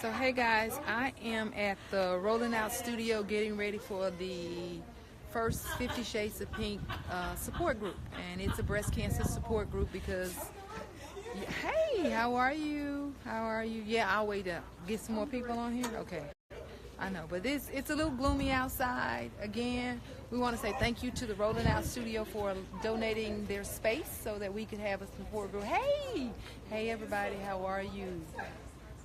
So hey guys, I am at the Rolling Out Studio getting ready for the first 50 Shades of Pink support group. And it's a breast cancer support group because, hey, how are you? How are you? Yeah, I'll wait up. Get some more people on here? Okay. I know, but it's a little gloomy outside. Again, we want to say thank you to the Rolling Out Studio for donating their space so that we could have a support group. Hey everybody, how are you?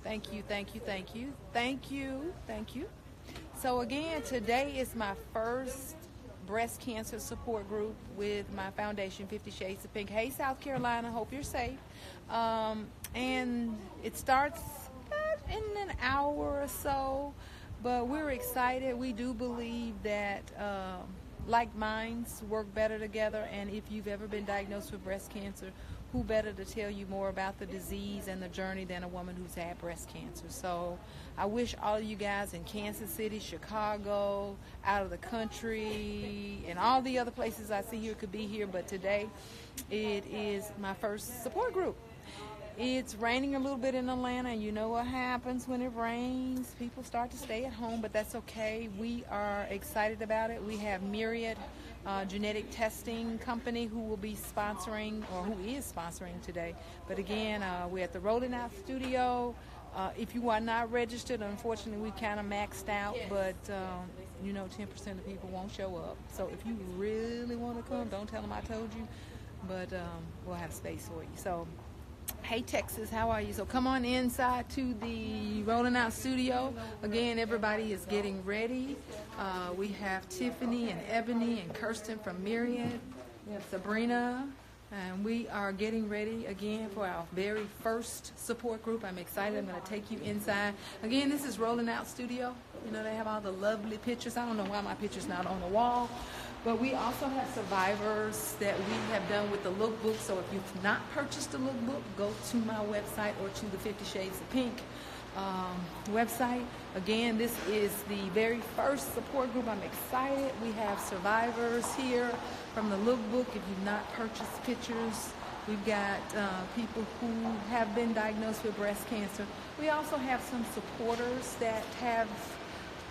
Thank you, thank you, thank you, thank you, thank you. So again, today is my first breast cancer support group with my foundation, 50 Shades of Pink. Hey, South Carolina, hope you're safe. And it starts in an hour or so. But we're excited. We do believe that like minds work better together. And if you've ever been diagnosed with breast cancer, who better to tell you more about the disease and the journey than a woman who's had breast cancer? So I wish all of you guys in Kansas City, Chicago, out of the country, and all the other places I see here could be here. But today it is my first support group. It's raining a little bit in Atlanta, and you know what happens when it rains. People start to stay at home, but that's okay. We are excited about it. We have Myriad genetic testing company who will be sponsoring, or who is sponsoring today. But again, we're at the Rolling Out Studio. If you are not registered, unfortunately, we kind of maxed out, but you know, 10% of people won't show up. So if you really want to come, don't tell them I told you, but we'll have space for you. So. Hey Texas, how are you? So come on inside to the Rolling Out Studio. Again, everybody is getting ready. We have Tiffany and Ebony and Kirsten from Myriad. We have Sabrina, and we are getting ready again for our very first support group. I'm excited. I'm going to take you inside. Again, this is Rolling Out Studio. You know, they have all the lovely pictures. I don't know why my picture's not on the wall. But we also have survivors that we have done with the lookbook. So if you've not purchased the lookbook, go to my website or to the 50 Shades of Pink website. Again, this is the very first support group. I'm excited. We have survivors here from the lookbook. If you've not purchased pictures, we've got people who have been diagnosed with breast cancer. We also have some supporters that have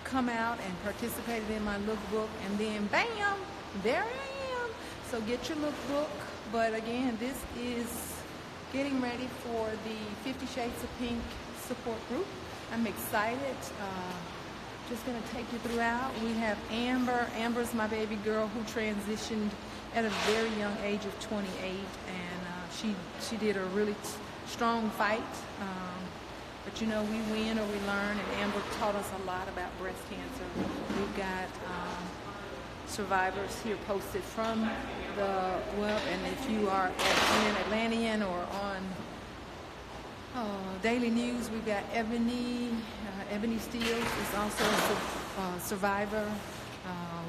come out and participated in my lookbook, and then bam, there I am. So get your lookbook. But again, this is getting ready for the 50 Shades of Pink support group. I'm excited. Just going to take you throughout. We have Amber. Amber's my baby girl who transitioned at a very young age of 28, and she did a really strong fight. But you know, we win or we learn, and Amber taught us a lot about breast cancer. We've got survivors here posted from the web, and if you are an Atlantean or on Daily News, we've got Ebony. Ebony Steele is also a survivor.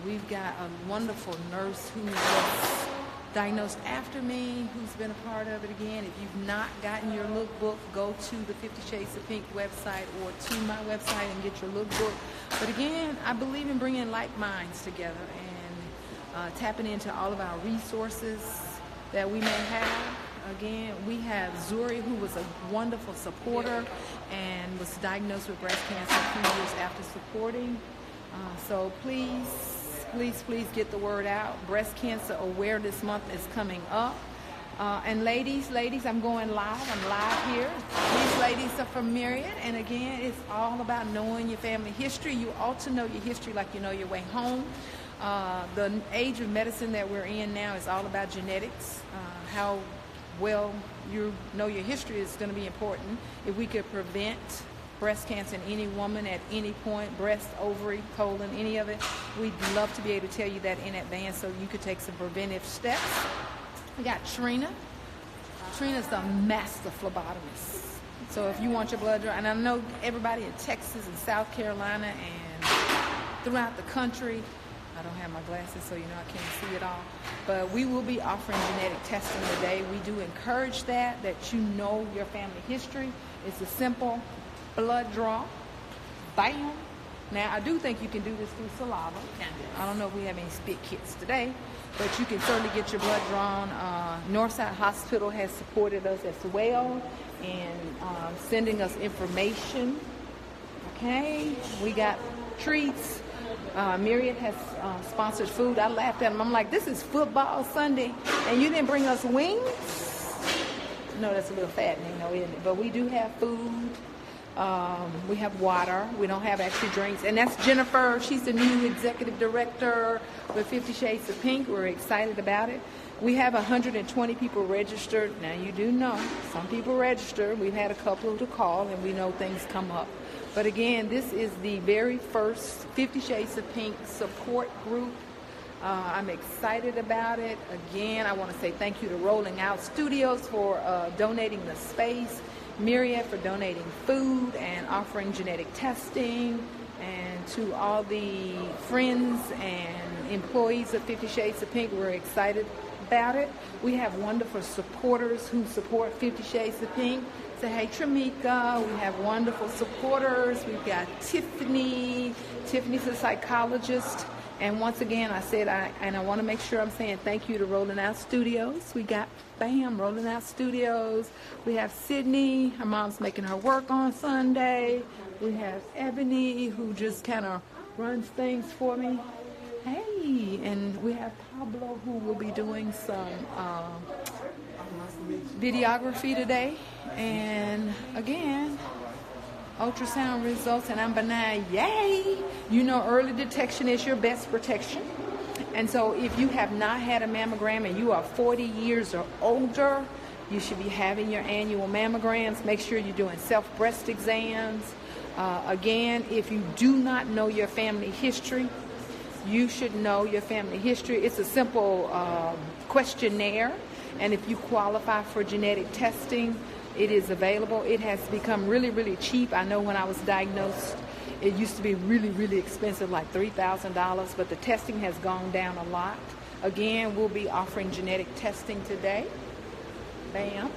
We've got a wonderful nurse who was diagnosed after me, who's been a part of it. Again, if you've not gotten your lookbook, go to the 50 Shades of Pink website or to my website and get your lookbook. But again, I believe in bringing like minds together and tapping into all of our resources that we may have. Again, we have Zuri, who was a wonderful supporter and was diagnosed with breast cancer a few years after supporting. So please get the word out. Breast Cancer Awareness Month is coming up. And ladies, I'm going live. I'm live here. These ladies are from Myriad. And again, it's all about knowing your family history. You ought to know your history like you know your way home. The age of medicine that we're in now is all about genetics. How well you know your history is going to be important. If we could prevent breast cancer in any woman at any point, breast, ovary, colon, any of it, we'd love to be able to tell you that in advance so you could take some preventive steps. We got Trina. Trina's the master phlebotomist. So if you want your blood drawn, and I know everybody in Texas and South Carolina and throughout the country, I don't have my glasses, so you know I can't see it all. But we will be offering genetic testing today. We do encourage that you know your family history. It's a simple blood draw. Bam. Now, I do think you can do this through saliva. I don't know if we have any spit kits today, but you can certainly get your blood drawn. Northside Hospital has supported us as well in sending us information Okay, we got treats. Myriad has sponsored food. I laughed at him. I'm like, this is football Sunday, and you didn't bring us wings? No, that's a little fattening, though, isn't it? But we do have food. We have water. We don't have actually drinks. And that's Jennifer. She's the new executive director with 50 Shades of Pink. We're excited about it. We have 120 people registered. Now, you do know some people register. We've had a couple to call, and we know things come up. But again, this is the very first 50 Shades of Pink support group. I'm excited about it. Again, I want to say thank you to Rolling Out Studios for donating the space, Myriad for donating food and offering genetic testing, and to all the friends and employees of 50 Shades of Pink. We're excited about it. We have wonderful supporters who support 50 Shades of Pink. Say hey, Tramika. We have wonderful supporters. We've got Tiffany. Tiffany's a psychologist. And once again, I want to make sure I'm saying thank you to Rolling Out Studios. We got, bam, Rolling Out Studios. We have Sydney. Her mom's making her work on Sunday. We have Ebony, who just kind of runs things for me. Hey, and we have Pablo, who will be doing some videography today. And again, ultrasound results, and I'm benign. Yay! You know, early detection is your best protection. And so if you have not had a mammogram and you are 40 years or older, you should be having your annual mammograms. Make sure you're doing self-breast exams. Again, if you do not know your family history, you should know your family history. It's a simple questionnaire, and if you qualify for genetic testing, it is available. It has become really, really cheap. I know when I was diagnosed, it used to be really, really expensive, like $3,000, but the testing has gone down a lot. Again, we'll be offering genetic testing today. Bam.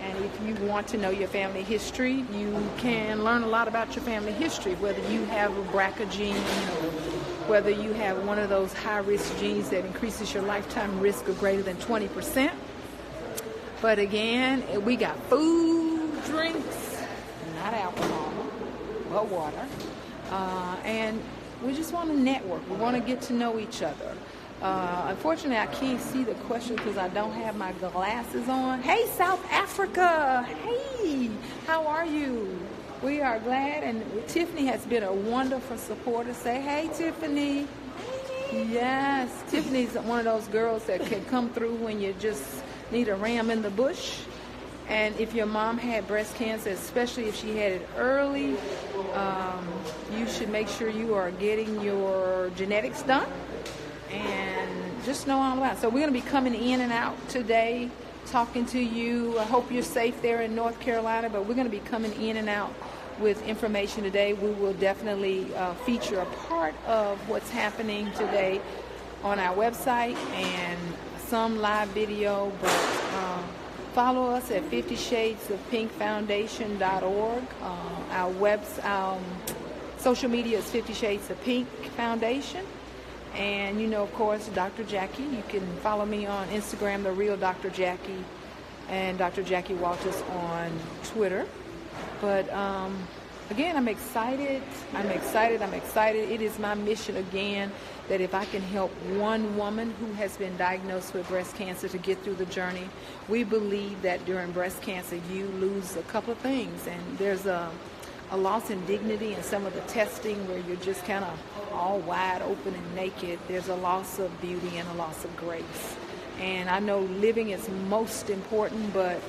And if you want to know your family history, you can learn a lot about your family history, whether you have a BRCA gene or whether you have one of those high-risk genes that increases your lifetime risk of greater than 20%. But again, we got food, drinks, not alcohol, but water. And we just want to network. We want to get to know each other. Unfortunately, I can't see the question because I don't have my glasses on. Hey, South Africa. Hey, how are you? We are glad. And Tiffany has been a wonderful supporter. Say, hey, Tiffany. Yes, Tiffany's one of those girls that can come through when you just need a ram in the bush. And if your mom had breast cancer, especially if she had it early, you should make sure you are getting your genetics done and just know all about it. So we're going to be coming in and out today, talking to you. I hope you're safe there in North Carolina, but we're going to be coming in and out with information today. We will definitely feature a part of what's happening today on our website and some live video, but follow us at 50shadesofpinkfoundation.org. Our social media is 50 Shades of Pink Foundation. And you know, of course, Dr. Jackie. You can follow me on Instagram, The Real Dr. Jackie, and Dr. Jackie Walters on Twitter. But again, I'm excited. It is my mission again that if I can help one woman who has been diagnosed with breast cancer to get through the journey. We believe that during breast cancer you lose a couple of things, and there's a loss in dignity in some of the testing where you're just kind of all wide open and naked. There's a loss of beauty and a loss of grace. And I know living is most important, but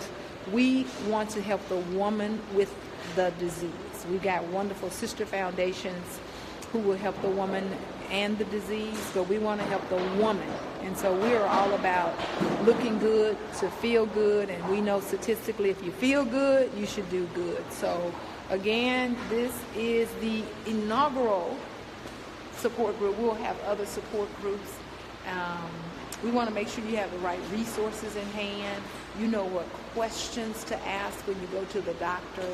we want to help the woman with the disease. We've got wonderful sister foundations who will help the woman and the disease, but we want to help the woman. And so we are all about looking good to feel good, and we know statistically if you feel good, you should do good. So again, this is the inaugural support group. We'll have other support groups. We want to make sure you have the right resources in hand. You know what questions to ask when you go to the doctor.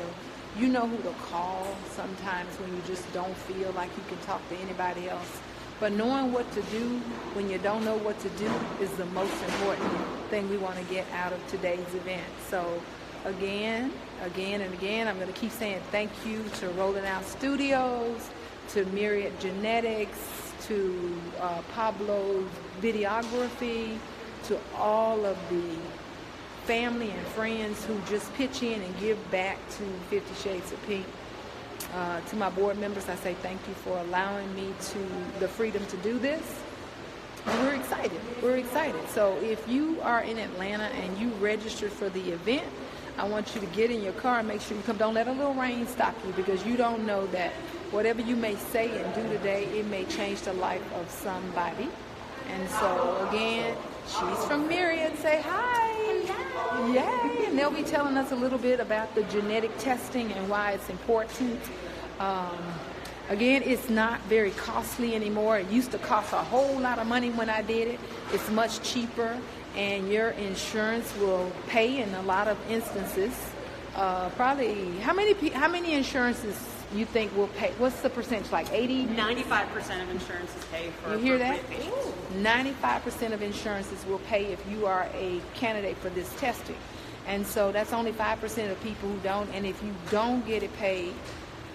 You know who to call sometimes when you just don't feel like you can talk to anybody else. But knowing what to do when you don't know what to do is the most important thing we want to get out of today's event. So again, and again, I'm going to keep saying thank you to Rolling Out Studios, to Myriad Genetics, to Pablo's videography, to all of the family and friends who just pitch in and give back to 50 Shades of Pink. To my board members, I say thank you for allowing me the freedom to do this. And we're excited. We're excited. So if you are in Atlanta and you registered for the event, I want you to get in your car and make sure you come. Don't let a little rain stop you, because you don't know that whatever you may say and do today, it may change the life of somebody. And so again, she's from Myriad. Say hi. Hello. Yay. And they'll be telling us a little bit about the genetic testing and why it's important. Again, it's not very costly anymore. It used to cost a whole lot of money when I did it. It's much cheaper, and your insurance will pay in a lot of instances. Probably, how many insurances you think will pay? What's the percentage, like 80? 95% of insurances pay for You hear that? patients. 95% of insurances will pay if you are a candidate for this testing. And so that's only 5% of people who don't. And if you don't get it paid,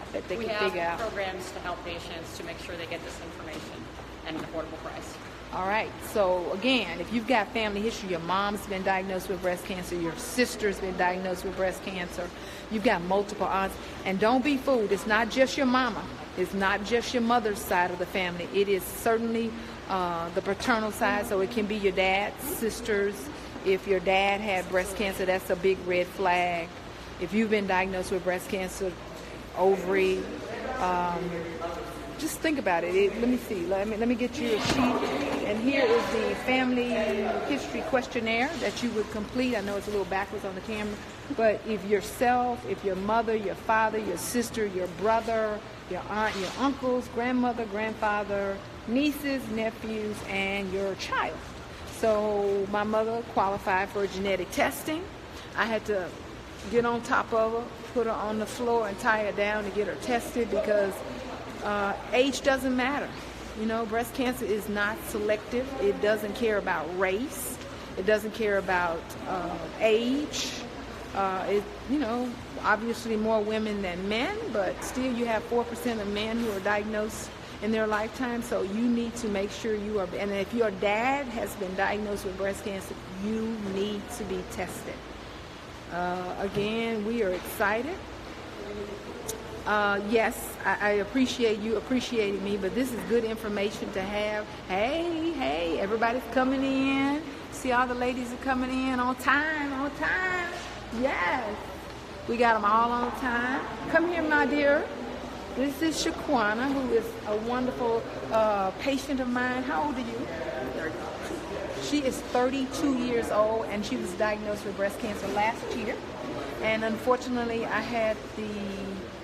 I bet they We can figure have out. programs to help patients to make sure they get this information at an affordable price. All right. So again, if you've got family history, your mom's been diagnosed with breast cancer, your sister's been diagnosed with breast cancer, you've got multiple aunts, and don't be fooled. It's not just your mama. It's not just your mother's side of the family. It is certainly the paternal side. So it can be your dad's sisters. If your dad had breast cancer, that's a big red flag. If you've been diagnosed with breast cancer, ovary, just think about it. Let me see. Let me get you a sheet. And here is the family history questionnaire that you would complete. I know it's a little backwards on the camera, but if yourself, if your mother, your father, your sister, your brother, your aunt, your uncles, grandmother, grandfather, nieces, nephews, and your child. So my mother qualified for genetic testing. I had to get on top of her, put her on the floor and tie her down to get her tested, because age doesn't matter. You know, breast cancer is not selective. It doesn't care about race. It doesn't care about age. Obviously more women than men, but still you have 4% of men who are diagnosed in their lifetime. So you need to make sure you are, and if your dad has been diagnosed with breast cancer, you need to be tested. Again, we are excited. Yes, I appreciate you appreciating me, but this is good information to have. Hey, everybody's coming in. See, all the ladies are coming in on time. Yes, we got them all on time. Come here, my dear. This is Shaquana, who is a wonderful patient of mine. How old are you? 32. She is 32 years old, and she was diagnosed with breast cancer last year. And unfortunately, I had the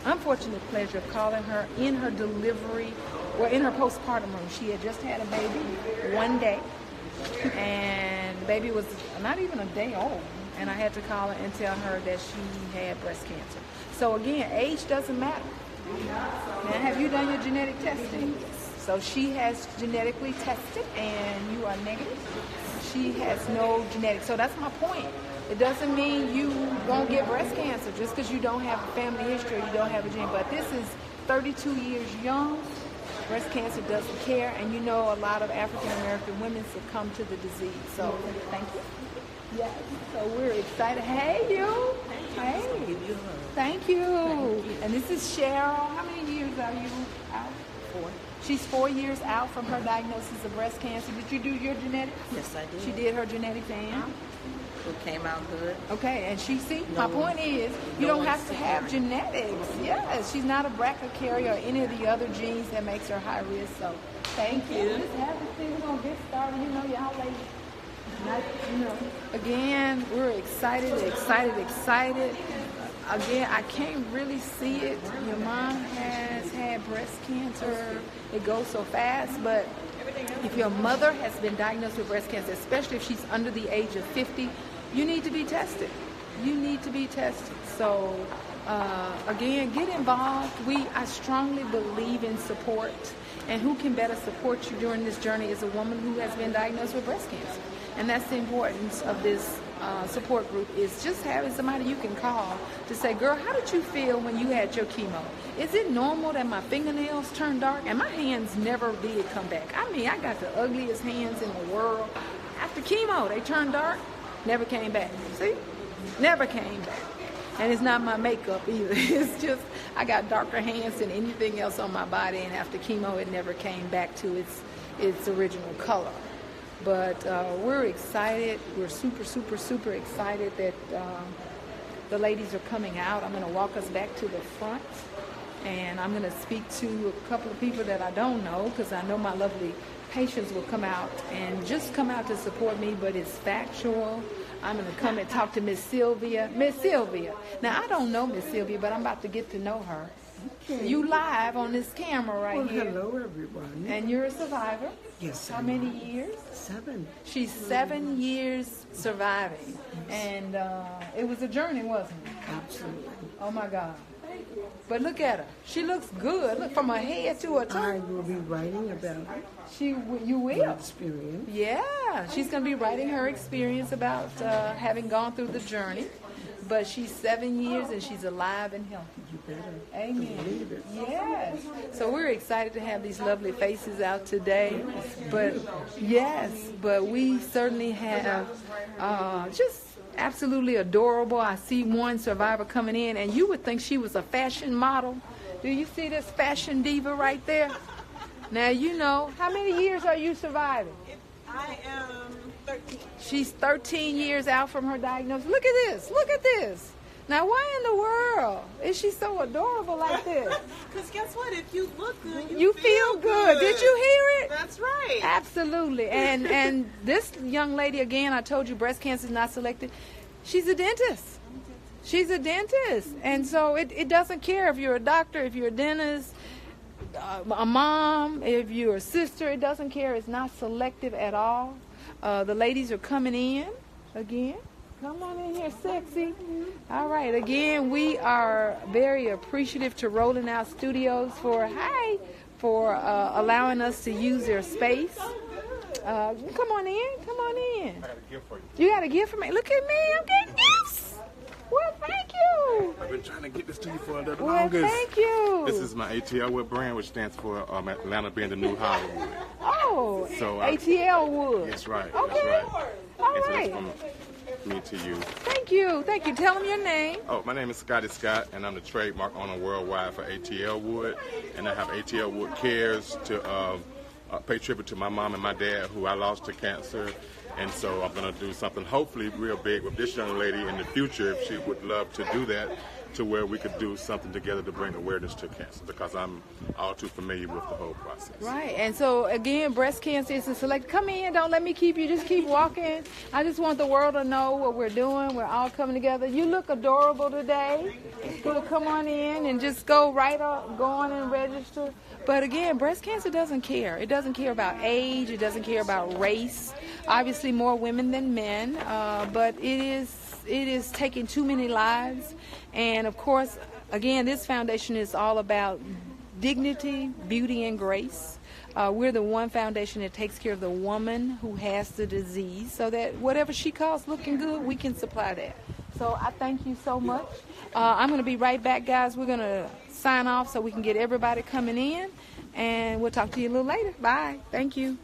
unfortunate pleasure of calling her in her delivery, or in her postpartum room. She had just had a baby one day, and the baby was not even a day old. And I had to call her and tell her that she had breast cancer. So again, age doesn't matter. Now, have you done your genetic testing? So she has genetically tested, and you are negative. She has no genetics. So that's my point. It doesn't mean you won't get breast cancer just because you don't have a family history or you don't have a gene. But this is 32 years young. Breast cancer doesn't care. And you know a lot of African-American women succumb to the disease. So thank you. Yes. So we're excited. Hey, you. Hey. Thank you. And this is Cheryl. How many years are you out? 4. She's 4 years out from her diagnosis of breast cancer. Did you do your genetics? Yes, I did. She did her genetics and? It came out good. Okay, and my point is, you don't have to have genetics. Yes, she's not a BRCA carrier or any of the other genes that makes her high risk. So, thank you. Just have a seat. We're gonna get started. You know, y'all ladies. Again, we're excited. Again, I can't really see it. Your mom has had breast cancer. It goes so fast, but if your mother has been diagnosed with breast cancer, especially if she's under the age of 50, you need to be tested. So, again, get involved. I strongly believe in support. And who can better support you during this journey is a woman who has been diagnosed with breast cancer. And that's the importance of this support group is just having somebody you can call to say, girl, how did you feel when you had your chemo? Is it normal that my fingernails turn dark? And my hands never did come back. I mean, I got the ugliest hands in the world. After chemo, they turned dark, never came back. See? Never came back. And it's not my makeup either. It's just I got darker hands than anything else on my body, and after chemo, it never came back to its original color. But we're excited. We're super, super, super excited that the ladies are coming out. I'm going to walk us back to the front, and I'm going to speak to a couple of people that I don't know, because I know my lovely patients will come out and just come out to support me, but it's factual. I'm going to come and talk to Miss Sylvia. Miss Sylvia. Now, I don't know Miss Sylvia, but I'm about to get to know her. Okay. You live on this camera right here. Hello, everyone. And you're a survivor. Yes, How I many am. years? 7. She's 7 years surviving. And it was a journey, wasn't it? Absolutely. Oh, my God. But look at her. She looks good. Look, from her head to her I toe. will be writing about it. You My will. experience. Yeah, she's going to be writing her experience about having gone through the journey. But she's 7 years and she's alive and healthy. You better Amen. believe it. Yes. So we're excited to have these lovely faces out today. But but we certainly have just absolutely adorable. I see one survivor coming in, and you would think she was a fashion model. Do you see this fashion diva right there? Now, you know, how many years are you surviving? I am 13. She's 13 years out from her diagnosis. Look at this. Look at this. Now, why in the world is she so adorable like this? Because guess what? If you look good, You feel good. Did you hear it? That's right. Absolutely. And this young lady, again, I told you breast cancer is not selected. She's a dentist. She's a dentist. And so it doesn't care if you're a doctor, if you're a dentist, a mom, if you're a sister. It doesn't care. It's not selective at all. The ladies are coming in again. Come on in here, sexy. All right. Again, we are very appreciative to Rolling Out Studios for allowing us to use their space. Come on in. Come on in. I got a gift for you. You got a gift for me? Look at me. I'm getting gifts. Well, thank you. I've been trying to get this to you for the Well, longest. thank you. This is my ATL Wood brand, which stands for Atlanta being the new Hollywood. Oh, So, ATL Wood. That's right. Okay. That's right. All And so right. it's from me to you. Thank you. Thank you. Tell them your name. Oh, my name is Scotty Scott, and I'm the trademark owner worldwide for ATL Wood. And I have ATL Wood Cares to pay tribute to my mom and my dad, who I lost to cancer. And so I'm going to do something hopefully real big with this young lady in the future, if she would love to do that, to where we could do something together to bring awareness to cancer, because I'm all too familiar with the whole process. Right. And so, again, breast cancer is a select. Come in. Don't let me keep you. Just keep walking. I just want the world to know what we're doing. We're all coming together. You look adorable today. So come on in and just go on and register. But again, breast cancer doesn't care. It doesn't care about age. It doesn't care about race. Obviously, more women than men. But it is taking too many lives. And of course, again, this foundation is all about dignity, beauty, and grace. We're the one foundation that takes care of the woman who has the disease, so that whatever she calls looking good, we can supply that. So I thank you so much. I'm going to be right back, guys. We're going to sign off so we can get everybody coming in, and we'll talk to you a little later. Bye. Thank you.